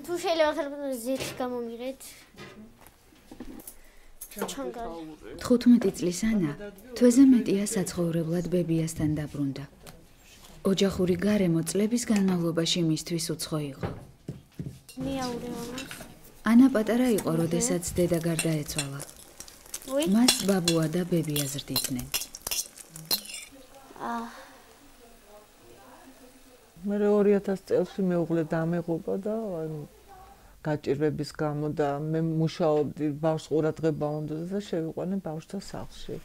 თუ შეიძლება ხელმოკლე ზეთ გამომიღეთ. 15 წლის ანა თვეზე მეტია საცხოვრებლად ბებიასთან დაბრუნდა. ოჯახური გარემო წლების განმავლობაში მისთვის უცხო იყო. ანა პატარა იყო, როდესაც დედა გარდაეცვალა. მას ბაბუა და ბებია ზრდიდნენ. მე 2000 წელს მეუღლე დამეღუპა და გაჭირვების გამო და მე მუშაობდი ბავშვს ყურადღება უნდა და შევიყვანე ბავშვთა სახლში.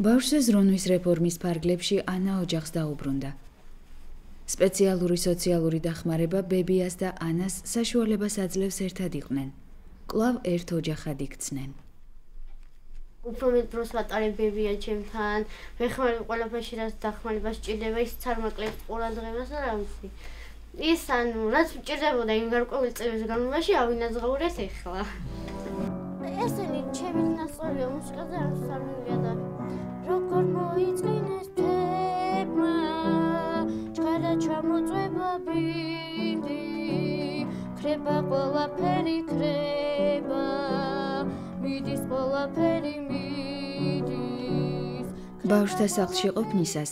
ბავშვზე ზრუნვის რეფორმის ფარგლებში ანა ოჯახს დაუბრუნდა. სპეციალური სოციალური დახმარება ბებიას და ანას საშუალებას აძლევს ერთად იყვნენ. კვლავ ერთ ოჯახად იქცნენ. უფრო მეტ დროს ვატარებ ბებია ჩემთან, ვეხმარებ ყველაფერში, რაც დახმარება სჭირდება, ისიც არ მაკლებს ყურადღებას და რა ვიცი. ის რაც მჭირდებოდა იმ გარკვეულ წლების განმავლობაში ავინაზღაურეს ეხლა. ესენი ჩემი ნასწორია მუსიკაზე არ მივია და როგორ მოიწყინეს თემა ჭღერა ჩამოწვება ბინდი ქრება ყველაფერი ქრება მიდის ყველაფერი მიდის ბავშვთა სახლში ყოფნისას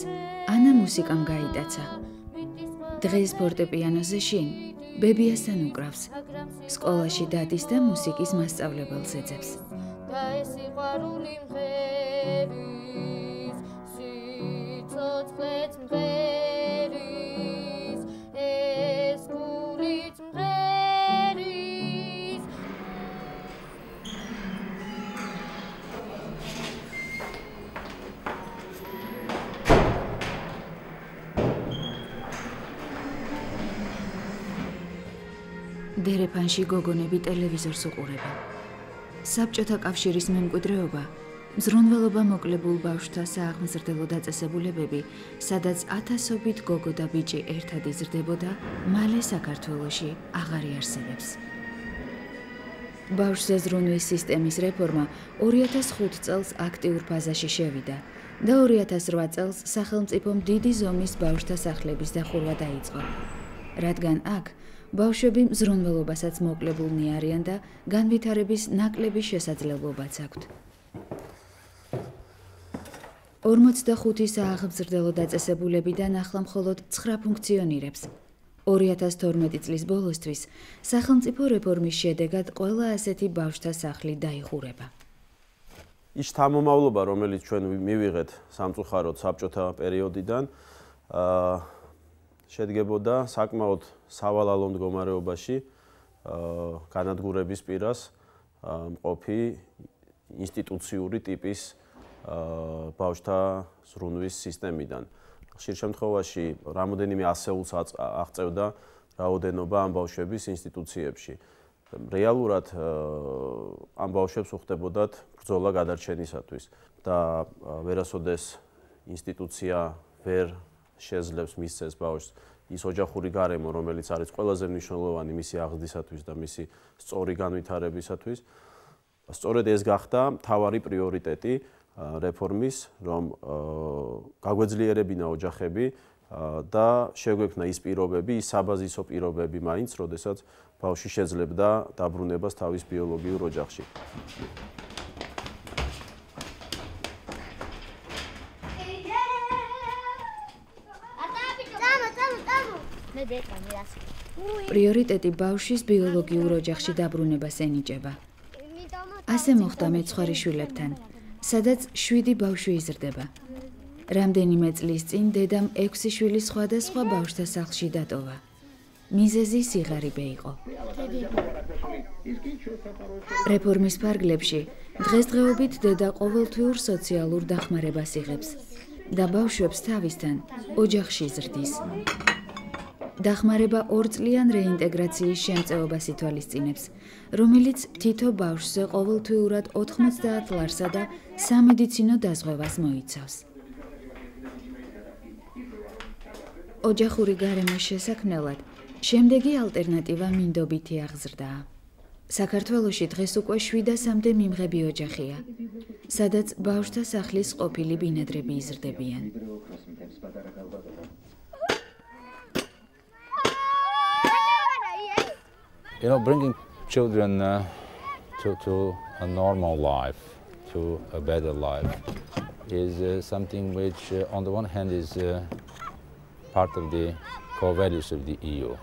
ანა მუსიკამ გაიტაცა. დღეს ფორტეპიანოზე შინ ბებიასთან უკრავს. სკოლაში დადის და მუსიკის მასწავლებელს ეძებს. და ეს სიყვარული მღერის სიცოცხლეც მღერის ეს გულიც მღერის დერეფანში გოგონები ტელევიზორს უყურებენ. საბჭოთა კავშირის მემკვიდრეობა, მზრუნველობა მოკლებულ ბავშვთა სააღმზრდელო დაწესებულებები, სადაც ათასობით გოგო და ბიჭი ერთად იზრდებოდა, მალე საქართველოში აღარ იარსებებს. ბავშვზე ზრუნვის სისტემის რეფორმა 2005 წელს აქტიურ ფაზაში შევიდა და 2008 წელს სახელმწიფომ დიდი ზომის ბავშვთა სახლების დახურვა დაიწყო. რადგან აქ ბავშვები მზრუნველობასაც მოკლებულნი არიან და განვითარების ნაკლები შესაძლებლობაც აქვთ. 45 სააღმზრდელო დაწესებულებიდან ახლა მხოლოდ 9 ფუნქციონირებს. 2012 წლის ბოლოსთვის სახელმწიფო რეფორმის შედეგად ყველა ასეთი ბავშვთა სახლი დაიხურება. ის შთამომავლობა, რომელიც ჩვენ მივიღეთ სამწუხაროდ საბჭოთა პერიოდიდან, შედგებოდა საკმაოდ სავალალო მდგომარეობაში განადგურების პირას მყოფი ინსტიტუციური ტიპის ბავშვთა ზრუნვის სისტემიდან. ხშირ შემთხვევაში რამოდენიმე ასეულს აღწევდა რაოდენობა ამ ბავშვების ინსტიტუციებში. რეალურად ამ ბავშვებს უხდებოდათ ბრძოლა გადარჩენისათვის და ვერასოდეს ინსტიტუცია ვერ შეძლებს მისცეს ბავშვს ის ოჯახური გარემო, რომელიც არის ყველაზე მნიშვნელოვანი მისი აღზრდისათვის და მისი სწორი განვითარებისათვის. სწორედ ეს გახდა მთავარი პრიორიტეტი რეფორმის, რომ გაგვეძლიერებინა ოჯახები და შეგვექმნა ის პირობები, ის საბაზისო პირობები მაინც, როდესაც ბავშვი შეძლებდა დაბრუნებას თავის ბიოლოგიურ ოჯახში. პრიორიტეტი ბავშვის ბიოლოგიურ ოჯახში დაბრუნებას ენიჭება. ასე მოხდა მეცხვარი შვილებთან, სადაც 7 ბავშვი იზრდება. რამდენიმე წლის წინ დედამ 6 შვილი სხვადასხვა ბავშვთა სახლში დატოვა. მიზეზი სიღარიბე იყო. რეფორმის ფარგლებში დღესდღეობით დედა ყოველთვიურ სოციალურ დახმარებას იღებს და ბავშვებს თავისთან ოჯახში ზრდის. დახმარება 2 წლიან რეინტეგრაციის შემწეობას ითვალისწინებს, რომელიც თითო ბავშვზე ყოველთვიურად 90 ლარსა და სამედიცინო დაზღვევას მოიცავს. ოჯახური გარემოს შესაქმნელად შემდეგი ალტერნატივა მინდობითი აღზრდაა. საქართველოში დღეს უკვე 700-მდე მიმღები ოჯახია, სადაც ბავშვთა სახლის ყოფილი ბინადრები იზრდებიან. bringing children to a normal life, to a better life, is something which, on the one hand, is part of the core values of the EU.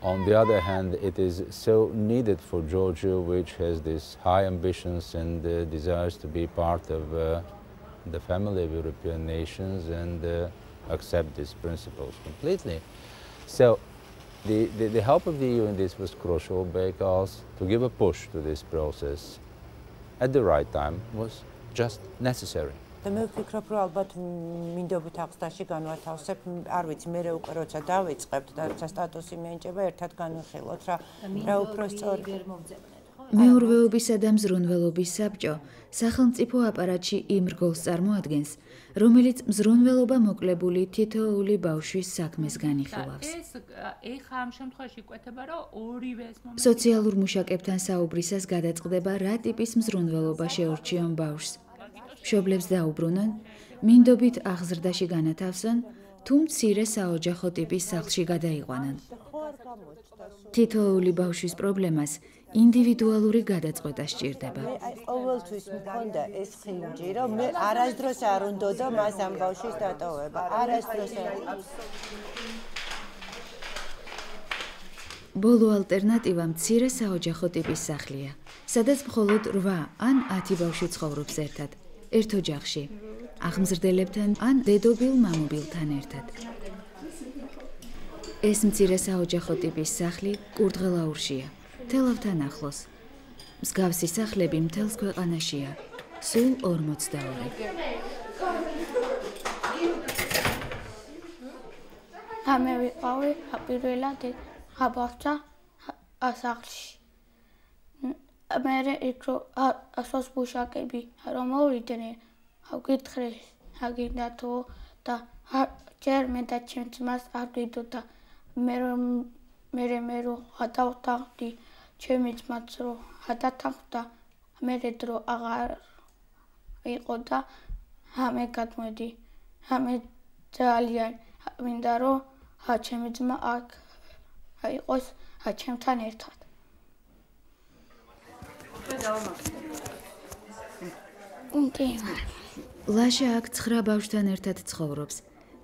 On the other hand, it is so needed for Georgia, which has these high ambitions and desires to be part of the family of European nations and accept these principles completely. So the help of the EU in this was crucial, because to give a push to this process at the right time was just necessary. მე ვფიქრობ, რომ ალბათ მინდობით აღსდაში განვათავსებ, არ ვიცი, მე უკვე როცა დავიწყებთ და როცა სტატუსი მიენჭება, ერთად განვიხილოთ რა უფრო სწორი. მეურვეობისა და მზრუნველობის საბჭო სახელმწიფო აპარატში იმ რგოლს წარმოადგენს, რომელიც მზრუნველობა მოკლებული თითოეული ბავშვის საქმეს განიხილავს. ეხა ამ შემთხვევაში იკვეთება, რომ ორივე ეს მომენტი სოციალურ მუშაკებთან საუბრისას გადაწყდება, რა ტიპის მზრუნველობა შეურჩიონ ბავშვს. მშობლებს დაუბრუნონ, მინდობით აღზრდაში განათავსონ, თუ მცირე საოჯახო ტიპის სახლში გადაიყვანონ. თითოეული ბავშვის პრობლემას ინდივიდუალური გადაწყვეტა სჭირდება. ყოველთვის მქონდა ეს ხინჯი, რომ მე არასდროს არ უნდოდა მას ამ ბავშვის დატოვება. არასდროს არ. ბოლო ალტერნატივა მცირე საოჯახო ტიპის სახლია, სადაც მხოლოდ 8 ან 10 ბავშვი ცხოვრობს ერთად, ერთ ოჯახში, აღმზრდელებთან ან დედობილ მამობილთან ერთად. ეს მცირე საოჯახო ტიპის სახლი კურდღელაურშია, თელავთან ახლოს. მსგავსი სახლები მთელს ქვეყანაშია, სულ 42. მე ვიყავი პირველად აბავსა სახლში. მე იქ ასოს მუშაკები რომ მოვიდნენ, ავკითხე აგინდა თუ და ჯერ მე და ჩემს მას არ ვიდოდა. მე რომ გადავთანხმდი ჩემი ძმაც რომ გადათანხმდა, მე დრო აღარ იყო და მე გადმოდი. მე ძალიან მინდა რომ ჩემი ძმა აქ იყოს ჩემთან ერთად. ლაშა აქ 9 ბავშვთან ერთად ცხოვრობს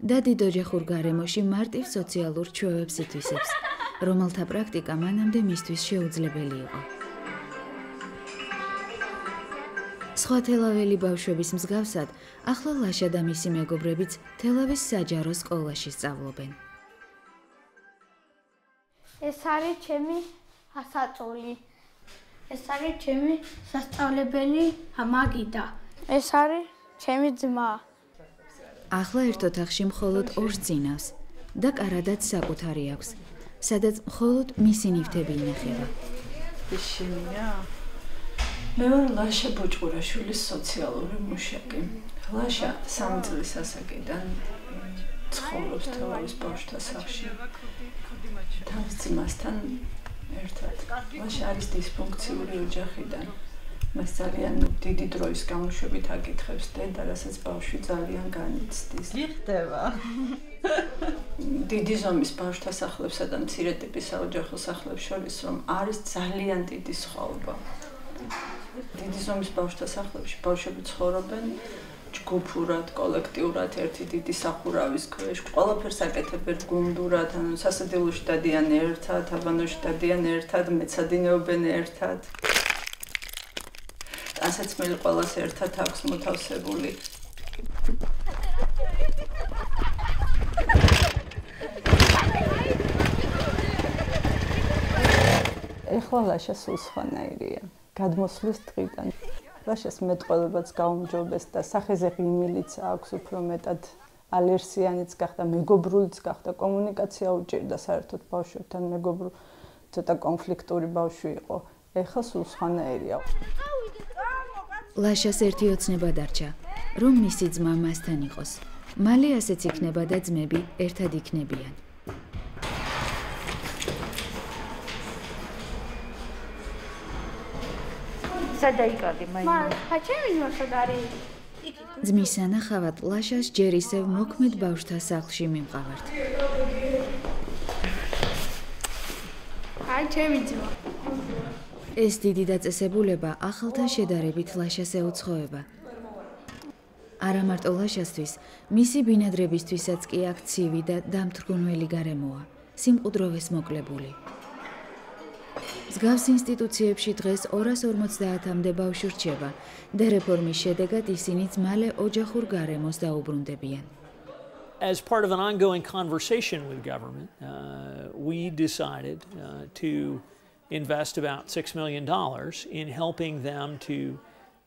და დიდ ოჯახურ გარემოში მარტივ სოციალურ ჩვევებს ითვისებს, რომელთა პრაქტიკა მანამდე მისთვის შეუძლებელი იყო. სხვა თელაველი ბავშვების მსგავსად, ახლა ლაშა და მისი მეგობრებიც თელავის საჯარო სკოლაში სწავლობენ. ეს არის ჩემი ასაწოლი. ეს არის ჩემი სასწავლებელი მაგიდა. ეს არის ჩემი ძმა. ახლა ერთ ოთახში მხოლოდ 2 წინავს და კარადაც საკუთარი აქვს, სადაც მხოლოდ მისი ნივთები ინახება. ისინია. მე ვარ ლაშა ბოჭყურაშვილის სოციალური მუშაკი. ლაშა 3 წლის ასაკიდან ცხოვრობს თელავის ბავშვთა სახლში. თავის ძმასთან ერთად. ლაშა არის დისფუნქციური ოჯახიდან. მას ძალიან დიდი დროის გამოშვებით აკითხებს დედა, რასაც ბავშვი ძალიან განიცდის. გიხდება. დიდი ზომის ბავშვთა სახლებსა და მცირე ტიპის საოჯახო სახლებს შორის რომ არის ძალიან დიდი სხვაობა. დიდი ზომის ბავშვთა სახლებში ბავშვები ცხოვრობენ ჯგუფურად, კოლექტიურად, ერთი დიდი სახურავის ქვეშ, ყველაფერს აკეთებენ გუნდურად, ანუ სასადილოში დადიან ერთად, აბანოში დადიან ერთად, მეცადინეობენ ერთად. ასეცმელი ყველას ერთად აქვს მოთავსებული. ეხლა ლაშა სულ სხვანაირია. გადმოსვლის დღიდან. ლაშას მეტყველებაც გაუმჯობეს და სახეზე ღიმილიც აქვს უფრო მეტად, ალერსიანიც გახდა, მეგობრულიც გახდა, კომუნიკაცია უჭირდა საერთოდ ბავშვებთან, ცოტა კონფლიქტური ბავშვი იყო. ეხლა სულ სხვანაირია. ლაშას ერთი ოცნება დარჩა, რომ მისი ძმა მასთან იყოს. მალე ასეც იქნება და ძმები ერთად იქნებიან. სადაიკარდი მაინც. ჩემი ძმა არის. ძმის სანახავად ლაშას ჯერ ისევ მოქმედ ბავშვთა სახლში მიმყავართ. აი ჩემი ძმა. ეს დიდი დაწესებულება ახალთან შედარებით ლაშას ეუცხოება. არა მარტო ლაშასთვის, მისი ბინადრებისთვისაც კი აქ ცივი და დამთრგუნველი გარემოა, სიმყუდროვეს მოკლებული. მსგავს ინსტიტუციებში დღეს 250-მდე ბავშვი რჩება და რეფორმის შედეგად ისინიც მალე ოჯახურ გარემოს დაუბრუნდებიან. As part of an ongoing conversation with government, we decided to invest about $6 million in helping them to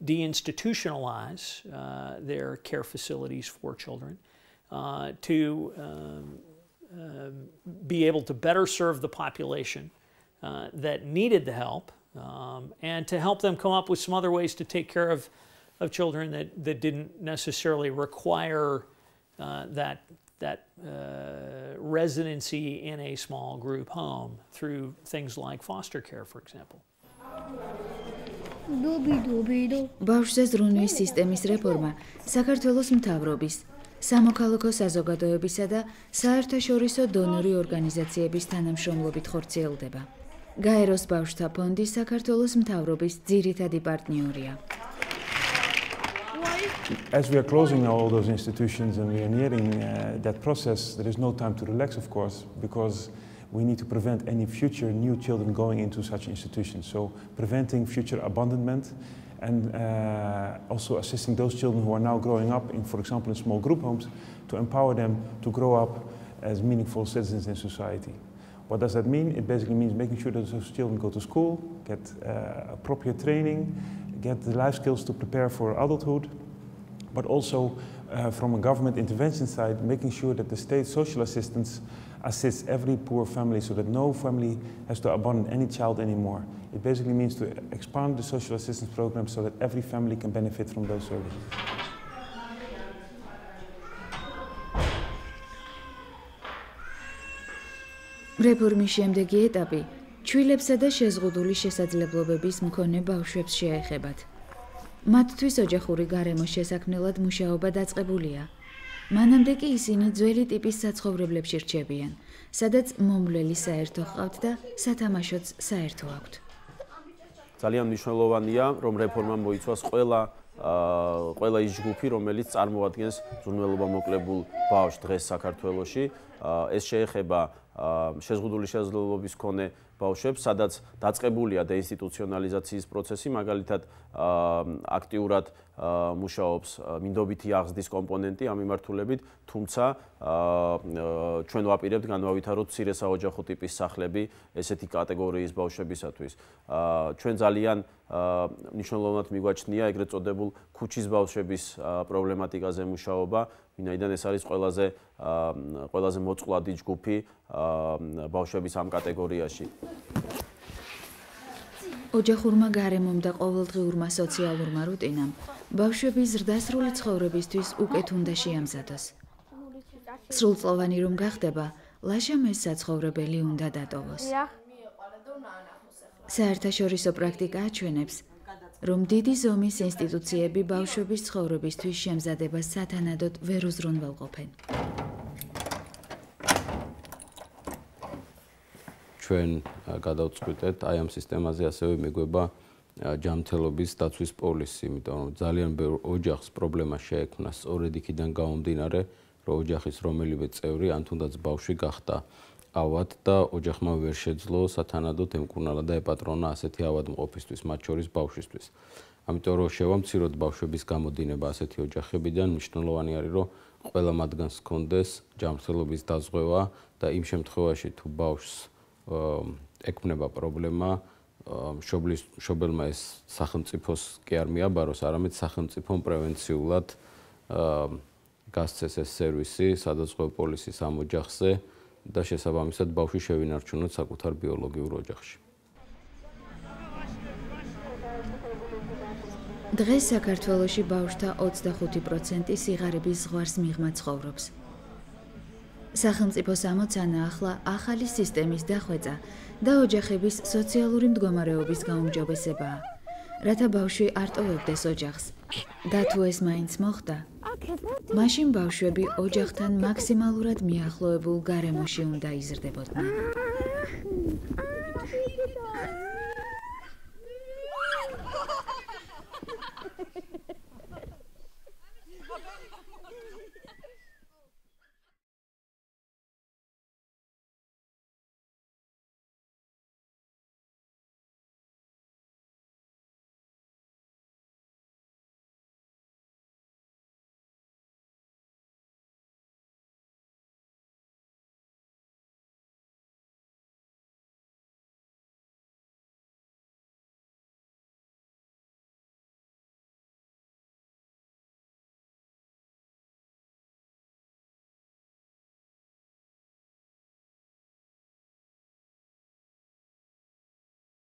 deinstitutionalize their care facilities for children, to be able to better serve the population that needed the help, and to help them come up with some other ways to take care of children that didn't necessarily require that residency in a small group home through things like foster care, for example. ბავშვზე ზრუნვის სისტემის რეფორმა საქართველოს მთავრობის, სამოქალაქო საზოგადოებისა და საერთაშორისო დონორი ორგანიზაციების თანამშრომლობით ხორციელდება. გაეროს ბავშვთა ფონდი საქართველოს მთავრობის ძირითადი პარტნიორია. As we are closing now all those institutions and we are nearing that process, there is no time to relax, of course, because we need to prevent any future new children going into such institutions. So preventing future abandonment and also assisting those children who are now growing up in, for example, in small group homes, to empower them to grow up as meaningful citizens in society. What does that mean? It basically means making sure that those children go to school, get appropriate training, get the life skills to prepare for adulthood, but also from a government intervention side, making sure that the state social assistance assists every poor family so that no family has to abandon any child anymore. It basically means to expand the social assistance program so that every family can benefit from those services. რეფორმის შემდეგი ეტაპი ჩვილებსა და შეზღუდული შესაძლებლობების მქონე ბავშვებს შეეხებათ. მათთვის ოჯახური გარემოს შესაქმნელად მუშაობა დაწყებულია. მანამდე კი ისინი ძველი ტიპის საცხოვრებლებში რჩებიან, სადაც მომვლელი საერთო ჰყავთ და სათამაშოც საერთო აქვთ. ძალიან მნიშვნელოვანია, რომ რეფორმამ მოიცვას ყველა ის ჯგუფი, რომელიც წარმოადგენს ზრუნველობა მოკლებულ ბავშვს დღეს საქართველოში. ეს შეეხება შეზღუდული შესაძლებლობის მქონე ბავშვებს, სადაც დაწყებულია დეინსტიტუციონალიზაციის პროცესი, მაგალითად აქტიურად მუშაობს მინდობითი აღზრდის კომპონენტი ამ მიმართულებით, თუმცა ჩვენ ვაპირებთ განვავითაროთ მცირე საოჯახო ტიპის სახლები ესეთი კატეგორიის ბავშვებისათვის. ჩვენ ძალიან მნიშვნელოვნად მიგვაჩნია ეგრეთ წოდებულ ქუჩის ბავშვების პრობლემატიკაზე მუშაობა, ვინაიდან ეს არის ყველაზე მოწყვლადი ჯგუფი ბავშვების ამ კატეგორიაში. ოჯახურმა გარემომ და ყოველდღიურმა სოციალურმა რუტინამ ბავშვები ზრდასრული ცხოვრებისთვის უკეთ უნდა შეამზადოს. სრულწლოვანი რომ გახდება, ლაშამ ეს საცხოვრებელი უნდა დატოვოს. საერთაშორისო პრაქტიკა აჩვენებს, რომ დიდი ზომის ინსტიტუციები ბავშვების ცხოვრებისთვის შემზადებას სათანადოდ ვერ უზრუნველყოფენ. ჩვენ გადავწყვიტეთ აი ამ სისტემაზე ასევე მიგვება ჯანმრთელობის დაცვის პოლისი, იმიტომ რომ ძალიან ბევრ ოჯახს პრობლემა შეექმნა სწორედ იქიდან გამომდინარე, რომ ოჯახის რომელიმე წევრი ან თუნდაც ბავშვი გახდა ავად და ოჯახმა ვერ შეძლო სათანადოდ ემკურნალა და ეპატრონა ასეთი ავადმყოფისთვის, მათ შორის ბავშვისთვის. ამიტომ რომ შევამციროთ ბავშვების გამოდინება ასეთი ოჯახებიდან, მნიშვნელოვანი არის, რომ ყველა მათგანს ჰქონდეს ჯანმრთელობის დაზღვევა და იმ შემთხვევაში თუ ბავშვს ექმნება პრობლემა, მშობელმა ეს სახელმწიფოს კი არ მიაბაროს, არამედ სახელმწიფომ პრევენციულად გასცეს ეს სერვისი სადაზღვევ პოლისის ამ ოჯახზე და შესაბამისად ბავშვი შევინარჩუნოთ საკუთარ ბიოლოგიურ ოჯახში. დღეს საქართველოში ბავშვთა 25% სიღარიბის ზღვარს მიღმა ცხოვრობს. სახელმწიფოს ამოცანა ახლა ახალი სისტემის დახვეწა და ოჯახების სოციალური მდგომარეობის გაუმჯობესებაა, რათა ბავშვი არ ტოვებდეს ოჯახს. და თუ ეს მაინც მოხდა, მაშინ ბავშვები ოჯახთან მაქსიმალურად მიახლოებულ გარემოში უნდა იზრდებოდნენ. Happy to die.